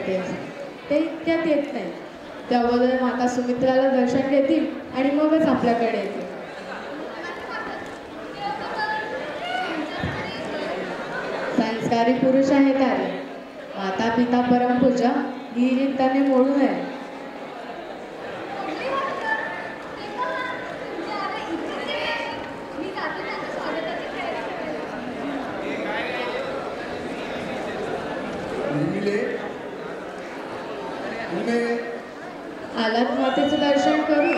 करतेस ते इतक्यात येत नाही. त्या अगोदर माता सुमित्राला दर्शन घेतील आणि मगच आपल्याकडे येतील. संस्कारी पुरुष आहे त्याने. माता पिता परमपूजा ही रीत त्याने मोडू नये. आलात मातेचं दर्शन करू.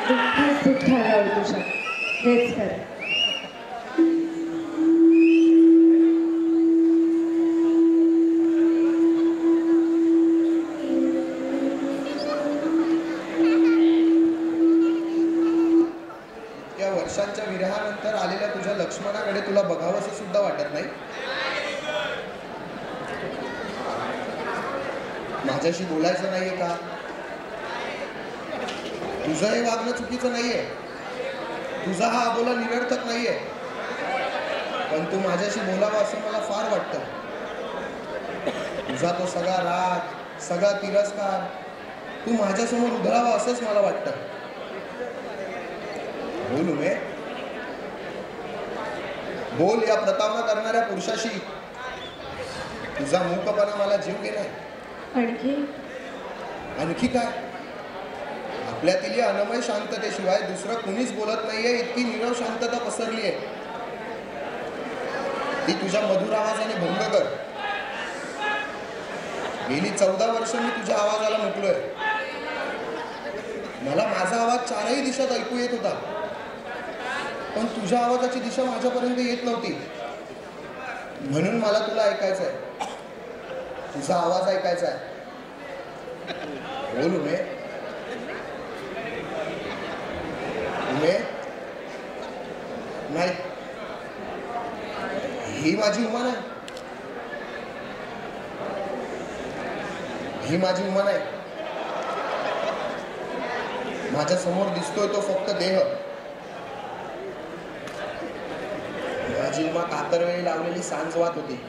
दुःखच दुःखाला ओळखू शकत हेच खरं. इतक्या वर्षांच्या विरहानंतर आलेल्या तुझ्या लक्ष्मणाकडे तुला बघावंसं सुद्धा वाटत नाही? माझ्याशी बोलायचं नाहीये का? तुझं हे वागणं चुकीचं नाहीये, तुझा हा अबोला निरर्थक नाहीये, पण तू माझ्याशी बोलावं असं मला फार वाटतं. तुझा तो सगळा राग, सगळा तिरस्कार तू माझ्यासमोर उधळावा असंच मला वाटतं. बोल उमे, बोल. या प्रतावना करणाऱ्या पुरुषाशी तुझा मूकपणा मला जीव गेलाय. आणखी काय? आपल्यातील या अनमय शांततेशिवाय दुसरं कुणीच बोलत नाहीये. इतकी नीरव शांतता पसरली आहे. ती तुझ्या मधुर आवाजाने भंग कर. गेली 14 वर्ष मी तुझ्या आवाजाला मुकलोय. मला माझा आवाज चारही दिशात ऐकू येत होता, पण तुझ्या आवाजाची दिशा माझ्यापर्यंत येत नव्हती. म्हणून मला तुला ऐकायचंय, तुझा आवाज ऐकायचा आहे. बोल उमे. उमे, नाही, ही माझी उमा नाही. ही माझी उमा नाही. माझ्या समोर दिसतोय तो फक्त देह. माझी उमा कातरवेळी लावलेली सांजवात होती.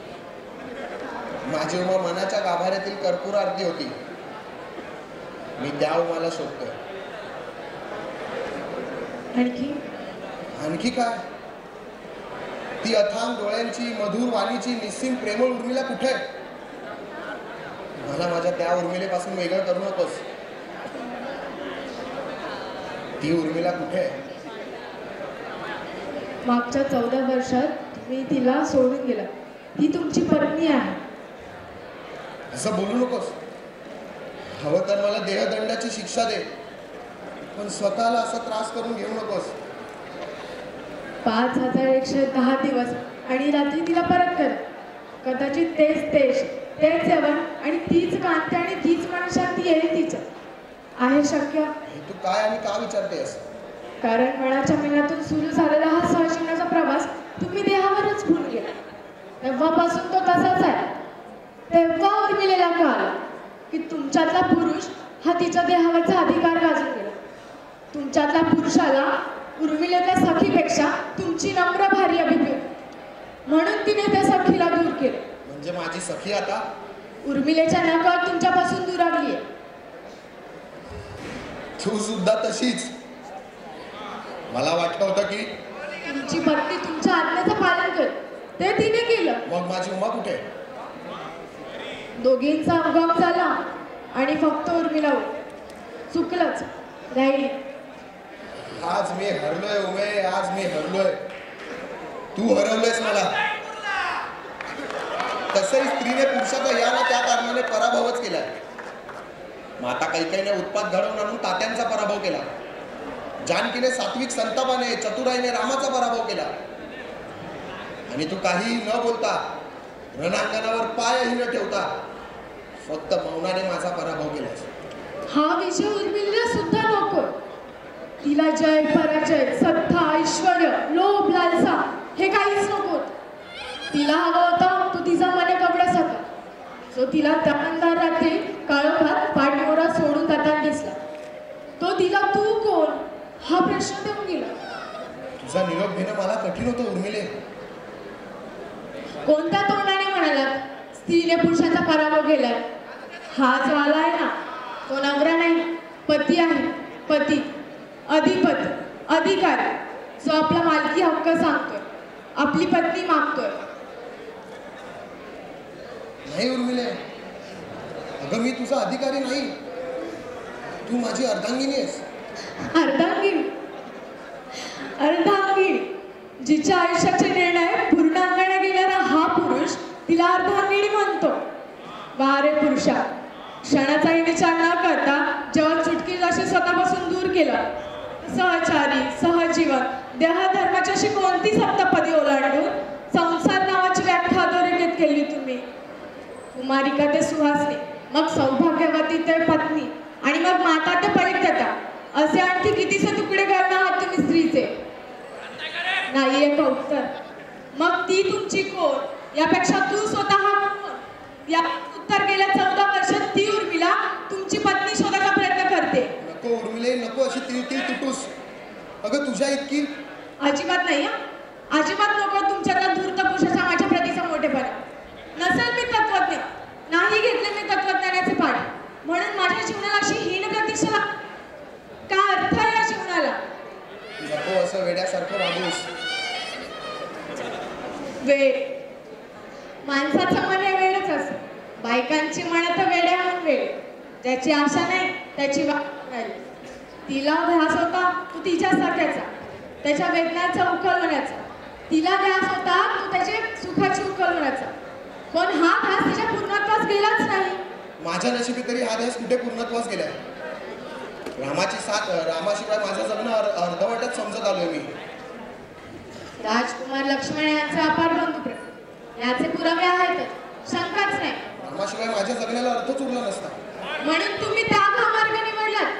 माझी उमा मनाच्या गाभाऱ्यातील कर्पूर आरती होती. मी त्या उमाला शोधतोय. आणखी काय? ती अथांग डोळ्यांची, मधुर वाणीची, निस्सीम प्रेमळ उर्मिला कुठे? मला माझ्या त्या उर्मिलेपासून वेगळं करू नकोस. ती उर्मिला कुठे? मागच्या 14 वर्षात तुम्ही तिला सोडून गेला. ती तुमची पत्नी आहे. असं बोलू नकोस. हवं तर मला देहदंडाची शिक्षा दे, पण स्वतःला असा त्रास करून घेऊ नकोस. 5110 दिवस आणि रात्री तिला परत कर. कदाचित तेच जेवण आणि तीच कांती आणि तीच मनशांती येईल तिचं. आहे शक्य? तू काय आणि का विचारतेस? कारण मनाच्या मेलातून सुरू झालेला हा सहजीवनाचा प्रवास तुम्ही देहावरच भूल गेला. तेव्हापासून तो तसाच आहे. तेव्हा उर्मिलेला कळालं की तुमच्यातला पुरुष हा तिच्या देहावरचा अधिकार गाजून गेला. तुमच्यातल्या पुरुषाला उर्मिलेच्या सखीपेक्षा तुमची नम्र भारी अभिप्राय, म्हणून तिने त्या सखीला दूर केलं. म्हणजे माझी सखी आता उर्मिलेच्या नकळत तुमच्यापासून दुरावली आहे. तू सुद्धा तशीच. मला वाटलं होतं की तुमची पत्नी तुमच्या आज्ञेचं पालन कर, ते तिने केलं. मग माझी उमा कुठे? दोघींचा उगम झाला आणि फक्त उर्मिला चुकलंच राहिली. आज मी हरलोय उमे, आज मी हरलोय. तू हरवलंयस मला. तसंही स्त्रीने पुरुषाचा या ना त्या कारणाने पराभवच केलाय. माता कैकेयीने उत्पात घडवून आणून तात्यांचा पराभव केला. जानकीने सात्विक संतापाने, चतुराईने रामाचा पराभव केला. आणि तू काही न बोलता, रणांगणावर पायही न ठेवता फक्त मौनाने माझा पराभव केलास. हा विषय उर्मिलेला सुद्धा नको. तिला जय, पराजय, सत्ता, ऐश्वर्य, लोभ, लालसा हे काहीच नको. तिला हवं होता तो तिचा मने कवड्यास होता, जो तिला त्या अंधार रात्री काळोखात पाठमोरा सोडून जाताना दिसला. तो तिला तू कोण हा प्रश्न देऊन गेला. तुझा निरोप घेणं मला कठीण होतं उर्मिले. कोणत्या तोंडाने म्हणालात स्त्रीने पुरुषाचा पराभव केलाय? हाच वाला आहे ना, तो नवरा नाही, पती आहे. पती, अधिपती, अधिकारी, जो आपला मालकी हक्क सांगतोय, आपली पत्नी मागतोय. नाही उर्मिले, अगं मी तुझा अधिकारी नाही, तू माझी अर्धांगिनी आहेस. अर्धांगिनी? अर्धांगिनी, जिच्या आयुष्याचे निर्णय पूर्णांगाने गेलेला हा पुरुष तिला अर्धांगिनी म्हणतो. वा रे पुरुषा, क्षणाचाही विचार न करता जेव्हा चुटकी जशी स्वतःपासून दूर केलं, सहचारी, सहजीवन, देहधर्माची अशी कोणती सप्तपदी ओलांडून संसार नावाची व्याख्या अधोरेखित केली तुम्ही. कुमारिका ते सुहासनी, मग सौभाग्यवती ते पत्नी, आणि मग माता ते परित्यक्ता, असे आणखी कितीसे तुकडे करणं आहात तुम्ही स्त्रीचे. नाहीये का उत्तर? मग ती तुमची कोण, यापेक्षा तू स्वतः कोण, या उत्तर गेल्या 14 वर्षात ती उर्मिला तुमची पत्नी शोधायचा प्रयत्न करते. नको उर्मिले, नको अशी तिळतिळ तुटूस. अगं तुझ्या इतकी अजिबात नाही. अजिबात नको तुमच्यातला धूर्त पुरुषाचा माझ्या प्रतीचा मोठेपणा. नसेल मी तत्वज्ञ, नाही घेतले मी तत्वज्ञानाचे पाठ, म्हणून माझ्या जीवनाला अशी हीन प्रतीक्षा. काय अर्थ आहे या जीवनाला? नको असं वेड्यासारखं वागूस. वेळ, माणसाचं मन हे वेळच असतं. बायकांची मन तर वेड्या म्हणून वेळ. ज्याची आशा नाही त्याची वाट नाही. तिला ध्यास होता तू तिच्या सख्याचा, त्याच्या वेदनाचा उकलवण्याचा. तिला ध्यास होता तू त्याच्या सुखाची उकलवण्याचा. पण हा ध्यास तिच्या पूर्णत्वास गेलाच नाही. माझ्या नशिबी तरी हा ध्यास कुठे पूर्णत्वास गेलाय. रामाची साथ, रामाशिवाय माझं जगणं अर्धवटच समजत आलोय मी. राजकुमार लक्ष्मण यांचे अपार बंधुप्रेम, याचे पुरावे आहेतच, शंकाच नाही. रामाशिवाय माझ्या जगण्याला अर्थच उरला नसता. म्हणून तुम्ही त्या मार्ग निवडलात.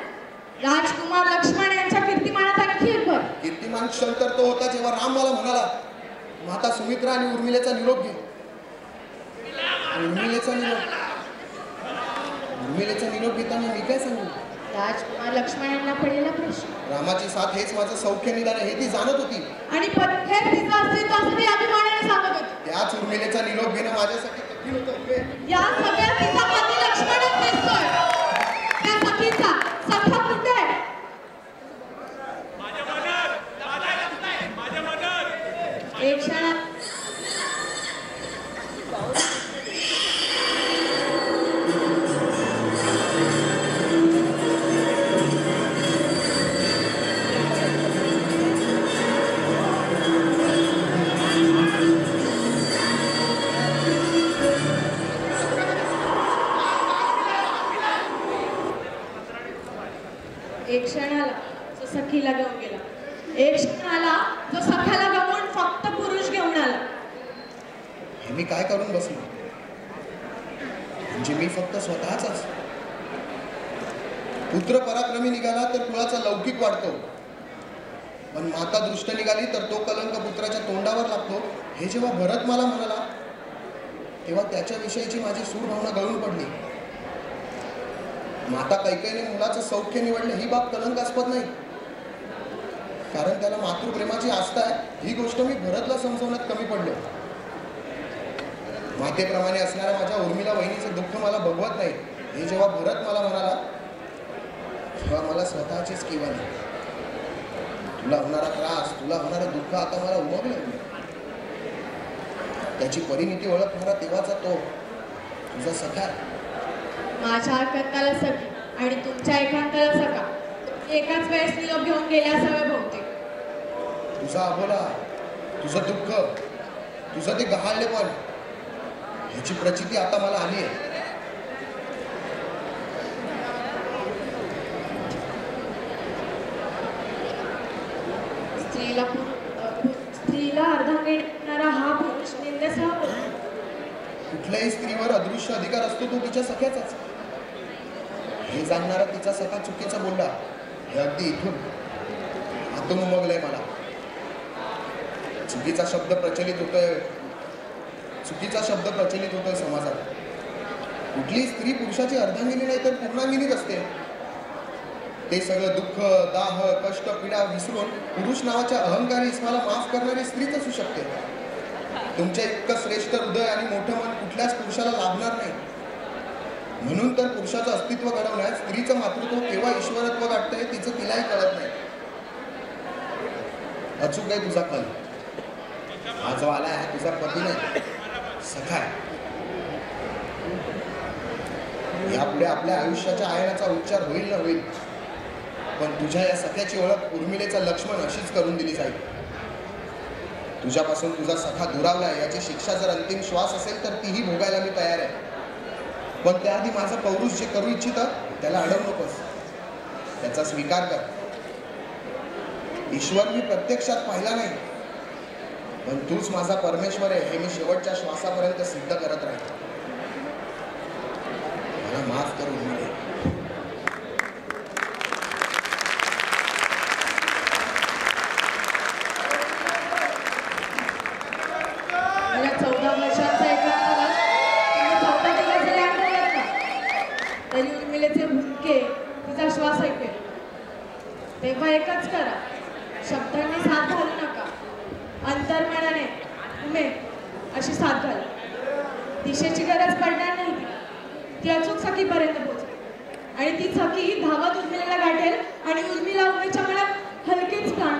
राजकुमार लक्ष्मण यांच्या कीर्तिमानात आणखी एक भर. कीर्तिमान क्षण तर तो होता जेव्हा राम मला म्हणाला, माता सुमित्रा आणि उर्मिलेचा निरोप घे. उर्मिलेचा निरोप घेताना मी काय सांगू? राजकुमार लक्ष्मण यांना पडलेला प्रश्न. रामाची साथ हेच माझं सौख्य निदान हे ती जाणत होती, आणि हे तिचं अस्तित्व असं ती अभिमानाने सांगत होती. त्याच उर्मिलेचा निरोप घेणं माझ्यासाठी कठीण होतं. या सगळ्या तिचा पती लक्ष्मणच दिसतोय. त्या सखीचा सखा कुठे आहे? एक क्षणात एक क्षणाला जो सखीला घेऊन गेला, एक क्षणाला जो सख्याला गमवून फक्त पुरुष घेऊन आला. हे मी काय करून बसलो? म्हणजे मी फक्त स्वतःचाच. पुत्र पराक्रमी निघाला तर कुळाचा लौकिक वाढतो, पण माता दृष्ट निघाली तर तो कलंक पुत्राच्या तोंडावर लागतो. हे जेव्हा भरत मला म्हणाला तेव्हा त्याच्याविषयीची माझी सूर भावना गळून पडली. माता कैकेयीने मुलाचं सौख्य निवडलं ही बाब कलंकास्पद नाही, कारण त्याला मातृप्रेमाची आस्था आहे ही गोष्ट मी भरतला समजवण्यात कमी पडलो. मातेप्रमाणे असणाऱ्या माझ्या उर्मिला वहिनीचं दुःख मला बघवत नाही हे जेव्हा भरत मला म्हणाला तेव्हा मला स्वतःचीच किंवा नाही. तुला होणारा त्रास, तुला होणारं दुःख आता मला उमगलं. त्याची परिणिती ओळखणारा तेव्हाचा तो तुझा सखा. माझ्या एकांताला सखी आणि तुमच्या एकांताला सखा एकाच वेळेस निरोप घेऊन गेल्या असावे बहुतेक. तुझा अबोला, तुझं दुःख, तुझं ते गहाळलेपण ह्याची प्रचिती आता मला आली आहे. स्त्रीला अर्धांगिनी देणारा हा पुरुष निंदेसह कुठल्याही स्त्रीवर अदृश्य अधिकार असतो तो तिच्या सख्याचाच. हे जाणणारा तिचा सखा चुकीचा बोलला हे अगदी इथून आतून उमगलंय मला. चुकीचा शब्द प्रचलित होतोय समाजात. कुठली स्त्री पुरुषाची अर्धांगिनी नाही तर पूर्णांगिनीच असते. ते सगळं दुःख, दाह, कष्ट, पीडा विसरून पुरुष नावाच्या अहंकारी इस्माला माफ करणारी स्त्रीच असू शकते. तुमच्या इतकं श्रेष्ठ हृदय आणि मोठं मन कुठल्याच पुरुषाला लाभणार नाही. म्हणून तर पुरुषाचं अस्तित्व घडवण्यात स्त्रीचं मातृत्व केव्हा ईश्वरत्व गाठतंय तिचं तिलाही कळत नाही. अचूक आहे तुझा कल. हा जो आला आहे तुझा पती नाही, सखा आहे. यापुढे आपल्या आयुष्याच्या आयनाचा उच्चार होईल ना होईल, पण तुझ्या या सख्याची ओळख उर्मिलेचा लक्ष्मण अशीच करून दिली जाईल. तुझ्यापासून तुझा सखा दुरावलाय याची शिक्षा जर अंतिम श्वास असेल तर तीही भोगायला मी तयार आहे. पण त्याआधी माझं पौरुष जे करू इच्छित त्याला अडवू नकोस, त्याचा स्वीकार कर. ईश्वर मी प्रत्यक्षात पाहिला नाही, पण तूच माझा परमेश्वर आहे हे मी शेवटच्या श्वासापर्यंत सिद्ध करत राहील. मला माफ कर उर्मिले. मला 14 वर्षांचा एकांत प्रवास तुम्ही 14 दिवस जरी आठवलात ना तरी उर्मिलेचे भुंके तिचा श्वास ऐकेल. तेव्हा एकच करा, शब्दांनी साथ घालू नका, अंतर्मनाने उमे अशी साथ घाल. दिशेची गरज पडणार नाही. ती अचूक सखीपर्यंत पोहोचेल आणि ती सखी धावत उर्मिलेला गाठेल आणि उर्मिला उमेच्या मनात हलकेच प्राण